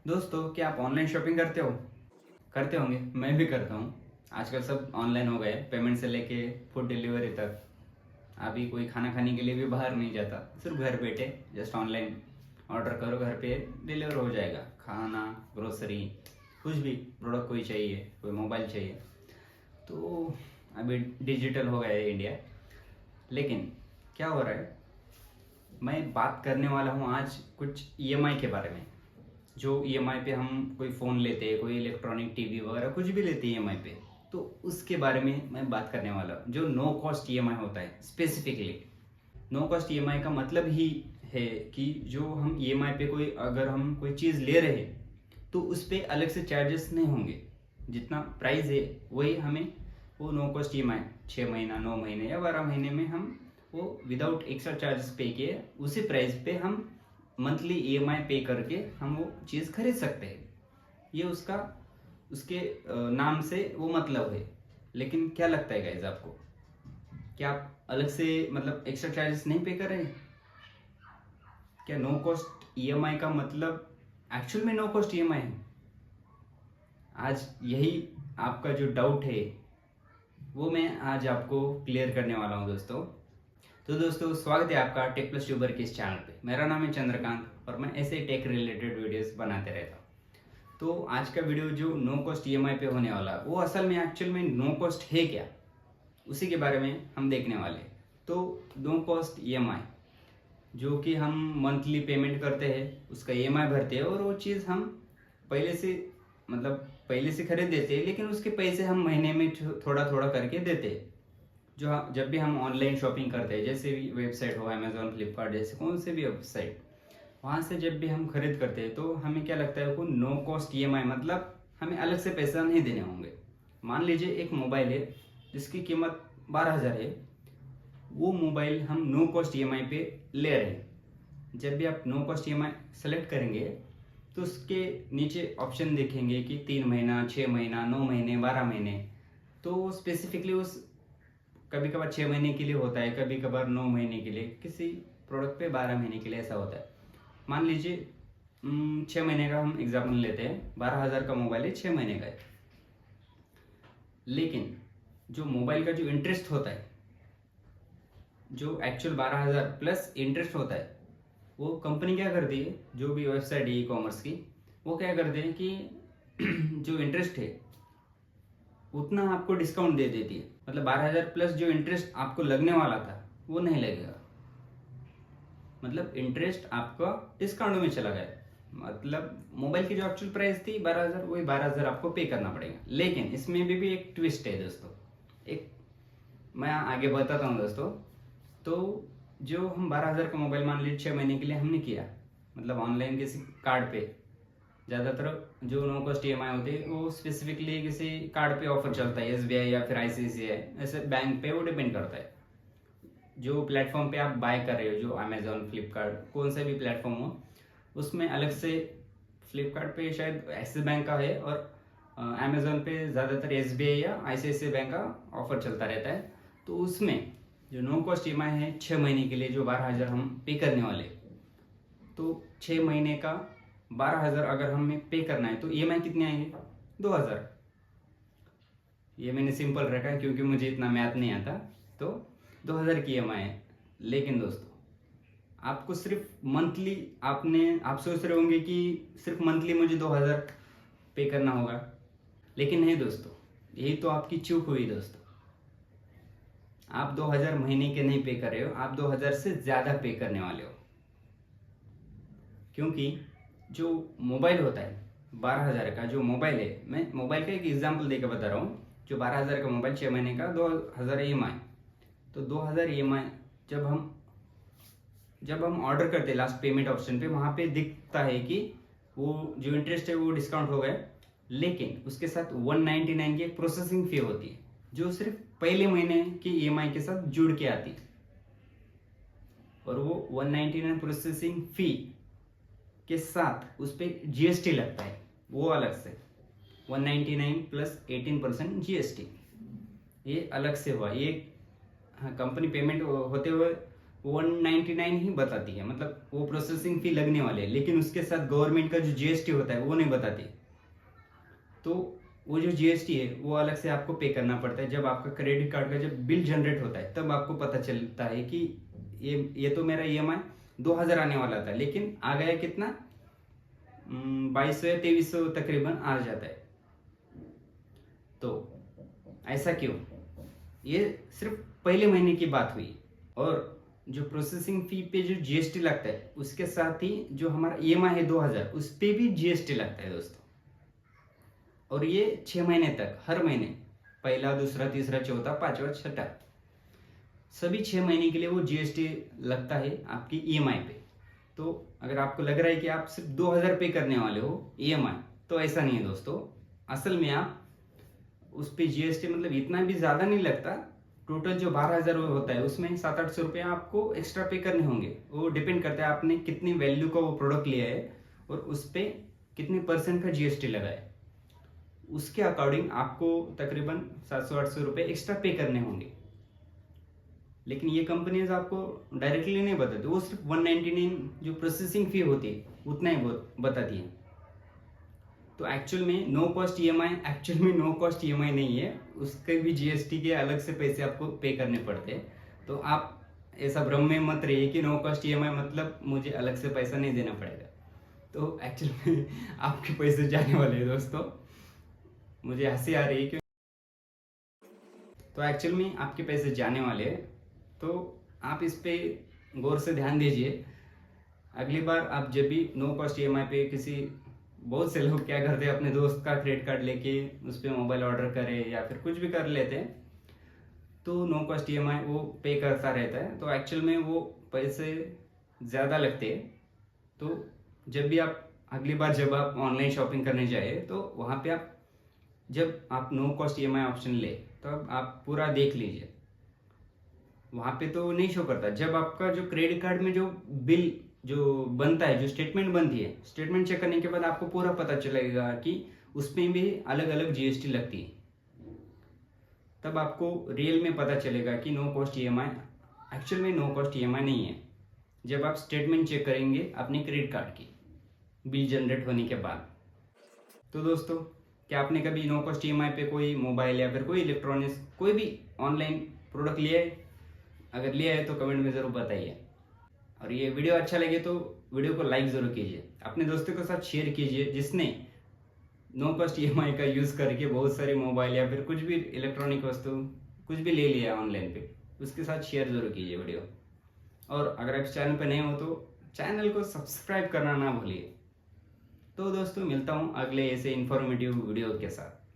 दोस्तों, क्या आप ऑनलाइन शॉपिंग करते हो? करते होंगे, मैं भी करता हूँ। आजकल सब ऑनलाइन हो गए, पेमेंट से लेके फूड डिलीवरी तक। अभी कोई खाना खाने के लिए भी बाहर नहीं जाता, सिर्फ घर बैठे जस्ट ऑनलाइन ऑर्डर करो, घर पे डिलीवर हो जाएगा। खाना, ग्रोसरी, कुछ भी प्रोडक्ट कोई चाहिए, कोई मोबाइल चाहिए तो अभी डिजिटल हो गया है इंडिया। लेकिन क्या हो रहा है, मैं बात करने वाला हूँ आज कुछ ईएमआई के बारे में। जो ईएमआई पे हम कोई फ़ोन लेते हैं, कोई इलेक्ट्रॉनिक टीवी वगैरह कुछ भी लेते हैं ईएमआई पे, तो उसके बारे में मैं बात करने वाला हूँ। जो नो कॉस्ट ईएमआई होता है, स्पेसिफिकली नो कॉस्ट ईएमआई का मतलब ही है कि जो हम ईएमआई पे कोई अगर हम कोई चीज़ ले रहे हैं तो उस पर अलग से चार्जेस नहीं होंगे। जितना प्राइस है वही हमें वो नो कॉस्ट ईएमआई 6 महीना, 9 महीने या 12 महीने में हम वो विदाउट एक्स्ट्रा चार्जेस पे किए उसी प्राइस पे हम मंथली ईएमआई पे करके हम वो चीज़ खरीद सकते हैं। ये उसका उसके नाम से वो मतलब है। लेकिन क्या लगता है गाइस आपको, क्या आप अलग से मतलब एक्स्ट्रा चार्जेस नहीं पे कर रहे हैं? क्या नो कॉस्ट ईएमआई का मतलब एक्चुअल में नो कॉस्ट ईएमआई है? आज यही आपका जो डाउट है वो मैं आज आपको क्लियर करने वाला हूँ दोस्तों। तो दोस्तों, स्वागत है आपका टेक प्लस ट्यूबर के इस चैनल पे। मेरा नाम है चंद्रकांत और मैं ऐसे टेक रिलेटेड वीडियोस बनाते रहता हूँ। तो आज का वीडियो जो नो कॉस्ट ईएमआई पे होने वाला है वो असल में एक्चुअल में नो कॉस्ट है क्या, उसी के बारे में हम देखने वाले हैं। तो नो कॉस्ट ईएमआई जो कि हम मंथली पेमेंट करते हैं, उसका ईएमआई भरते हैं और वो चीज़ हम पहले से पहले से खरीद देते हैं, लेकिन उसके पैसे हम महीने में थोड़ा थोड़ा करके देते हैं। जब भी हम ऑनलाइन शॉपिंग करते हैं, जैसे भी वेबसाइट हो, अमेजोन, फ्लिपकार्ट जैसे कौन से भी वेबसाइट, वहाँ से जब भी हम खरीद करते हैं तो हमें क्या लगता है, वो नो कॉस्ट ईएमआई मतलब हमें अलग से पैसा नहीं देने होंगे। मान लीजिए एक मोबाइल है जिसकी कीमत 12,000 है, वो मोबाइल हम नो कॉस्ट ईएमआई पे ले रहे हैं। जब भी आप नो कॉस्ट ईएमआई सेलेक्ट करेंगे तो उसके नीचे ऑप्शन देखेंगे कि 3 महीना, 6 महीना, 9 महीने, 12 महीने। तो स्पेसिफिकली उस कभी कभार 6 महीने के लिए होता है, कभी कभार 9 महीने के लिए, किसी प्रोडक्ट पे 12 महीने के लिए ऐसा होता है। मान लीजिए 6 महीने का हम एग्जाम्पल लेते हैं। 12,000 का मोबाइल है, 6 महीने का है। लेकिन जो मोबाइल का जो इंटरेस्ट होता है, जो एक्चुअल 12,000 प्लस इंटरेस्ट होता है, वो कंपनी क्या करती है, जो भी वेबसाइट है ई कॉमर्स की, वो क्या करते हैं कि जो इंटरेस्ट है उतना आपको डिस्काउंट दे देती है। मतलब 12,000 प्लस जो इंटरेस्ट आपको लगने वाला था वो नहीं लगेगा। मतलब इंटरेस्ट आपका डिस्काउंट में चला गया। मतलब मोबाइल की जो एक्चुअल प्राइस थी 12,000, वही 12,000 आपको पे करना पड़ेगा। लेकिन इसमें भी एक ट्विस्ट है दोस्तों, एक मैं आगे बताता हूँ दोस्तों। तो जो हम 12,000 का मोबाइल मान लीजिए 6 महीने के लिए हमने किया, मतलब ऑनलाइन किसी कार्ड पे, ज़्यादातर जो नो कॉस्ट ईएमआई होती है वो स्पेसिफिकली किसी कार्ड पे ऑफर चलता है, एसबीआई या फिर आईसीआईसीआई, ऐसे बैंक पे वो डिपेंड करता है। जो प्लेटफॉर्म पे आप बाय कर रहे हो, जो अमेजोन, फ्लिपकार्ट, कौन सा भी प्लेटफॉर्म हो, उसमें अलग से फ्लिपकार्ट पे शायद एक्सिस बैंक का है और अमेजोन पे ज़्यादातर एसबीआई या आईसीआईसीआई बैंक का ऑफर चलता रहता है। तो उसमें जो नो कॉस्ट ईएमआई है 6 महीने के लिए, जो 12,000 हम पे करने वाले, तो 6 महीने का 12,000 अगर हमें पे करना है तो ईएमआई कितने आएंगे? 2,000। ये मैंने सिंपल रखा है क्योंकि मुझे इतना मैथ नहीं आता। तो 2,000 की ईएमआई है। लेकिन दोस्तों, आपको सिर्फ मंथली आप सोच रहे होंगे कि सिर्फ मंथली मुझे 2,000 पे करना होगा, लेकिन नहीं दोस्तों, यही तो आपकी चूक हुई दोस्तों। आप 2,000 महीने के नहीं पे कर रहे हो, आप 2,000 से ज़्यादा पे करने वाले हो। क्योंकि जो मोबाइल होता है 12,000 का, जो मोबाइल है, मैं मोबाइल का एक एग्जांपल देकर बता रहा हूँ। जो 12,000 का मोबाइल 6 महीने का 2,000 ईएमआई, तो 2,000 ईएमआई जब हम ऑर्डर करते हैं लास्ट पेमेंट ऑप्शन पे, वहाँ पे दिखता है कि वो जो इंटरेस्ट है वो डिस्काउंट हो गया। लेकिन उसके साथ 199 की प्रोसेसिंग फी होती है, जो सिर्फ पहले महीने की ईएमआई के साथ जुड़ के आती है। और वो 199 प्रोसेसिंग फी के साथ उस पर जीएसटी लगता है, वो अलग से 199 प्लस 18% जीएसटी, ये अलग से हुआ। ये कंपनी पेमेंट होते हुए 199 ही बताती है, मतलब वो प्रोसेसिंग फी लगने वाले है, लेकिन उसके साथ गवर्नमेंट का जो जीएसटी होता है वो नहीं बताती। तो वो जो जीएसटी है वो अलग से आपको पे करना पड़ता है। जब आपका क्रेडिट कार्ड का जब बिल जनरेट होता है तब आपको पता चलता है कि ये तो मेरा ईएमआई 2000 आने वाला था, लेकिन आ गया कितना, 2200 या 2300 तकरीबन आ जाता है। तो ऐसा क्यों? ये सिर्फ पहले महीने की बात हुई, और जो प्रोसेसिंग फी पे जो जीएसटी लगता है उसके साथ ही जो हमारा ईएमआई है 2000 उस पे भी जीएसटी लगता है दोस्तों। और ये 6 महीने तक, हर महीने, पहला, दूसरा, तीसरा, चौथा, पांचवा, छठा, सभी 6 महीने के लिए वो जीएसटी लगता है आपकी ईएमआई पे। तो अगर आपको लग रहा है कि आप सिर्फ 2000 पे करने वाले हो ईएमआई, तो ऐसा नहीं है दोस्तों। असल में आप उस पे जीएसटी मतलब इतना भी ज्यादा नहीं लगता। टोटल जो 12,000 होता है उसमें 700-800 रुपये आपको एक्स्ट्रा पे करने होंगे। वो डिपेंड करता है आपने कितनी वैल्यू का वो प्रोडक्ट लिया है और उस पे कितने % का जीएसटी लगा है, उसके अकॉर्डिंग आपको तकरीबन 700-800 रुपये एक्स्ट्रा पे करने होंगे। लेकिन ये कंपनीज आपको डायरेक्टली नहीं बताती, वो सिर्फ 199 जो प्रोसेसिंग फी होती है उतना ही बताती है। तो एक्चुअल में नो कॉस्ट ईएमआई नहीं है, उसके भी जीएसटी के अलग से पैसे आपको पे करने पड़ते हैं। तो आप ऐसा भ्रम में मत रहिए कि नो कॉस्ट ईएमआई मतलब मुझे अलग से पैसा नहीं देना पड़ेगा। तो एक्चुअल में आपके पैसे जाने वाले हैं दोस्तों। मुझे हंसी आ रही है क्यों, तो एक्चुअल में आपके पैसे जाने वाले हैं। तो आप इस पे गौर से ध्यान दीजिए। अगली बार आप जब भी नो कॉस्ट ईएमआई पे बहुत से लोग क्या करते हैं, अपने दोस्त का क्रेडिट कार्ड लेके उस पर मोबाइल ऑर्डर करे या फिर कुछ भी कर लेते हैं, तो नो कॉस्ट ईएमआई वो पे करता रहता है। तो एक्चुअल में वो पैसे ज़्यादा लगते हैं। तो अगली बार जब आप ऑनलाइन शॉपिंग करने जाए तो वहाँ पे जब आप नो कॉस्ट ईएमआई ऑप्शन ले तो आप पूरा देख लीजिए। वहाँ पे तो नहीं शो करता। जब आपका जो क्रेडिट कार्ड में जो बिल जो बनता है, जो स्टेटमेंट बनती है, स्टेटमेंट चेक करने के बाद आपको पूरा पता चलेगा कि उसमें भी अलग अलग जीएसटी लगती है। तब आपको रियल में पता चलेगा कि नो कॉस्ट ईएमआई एक्चुअल में नो कॉस्ट ईएमआई नहीं है, जब आप स्टेटमेंट चेक करेंगे अपने क्रेडिट कार्ड की बिल जनरेट होने के बाद। तो दोस्तों, क्या आपने कभी नो कॉस्ट ईएमआई पे कोई मोबाइल या फिर कोई इलेक्ट्रॉनिक्स कोई भी ऑनलाइन प्रोडक्ट लिया है? अगर लिया है तो कमेंट में ज़रूर बताइए। और ये वीडियो अच्छा लगे तो वीडियो को लाइक ज़रूर कीजिए, अपने दोस्तों के साथ शेयर कीजिए जिसने नो कॉस्ट ईएमआई का यूज़ करके बहुत सारे मोबाइल या फिर कुछ भी इलेक्ट्रॉनिक वस्तु कुछ भी ले लिया ऑनलाइन पे, उसके साथ शेयर ज़रूर कीजिए वीडियो। और अगर आप चैनल पर नए हो तो चैनल को सब्सक्राइब करना ना भूलिए। तो दोस्तों, मिलता हूँ अगले ऐसे इन्फॉर्मेटिव वीडियो के साथ।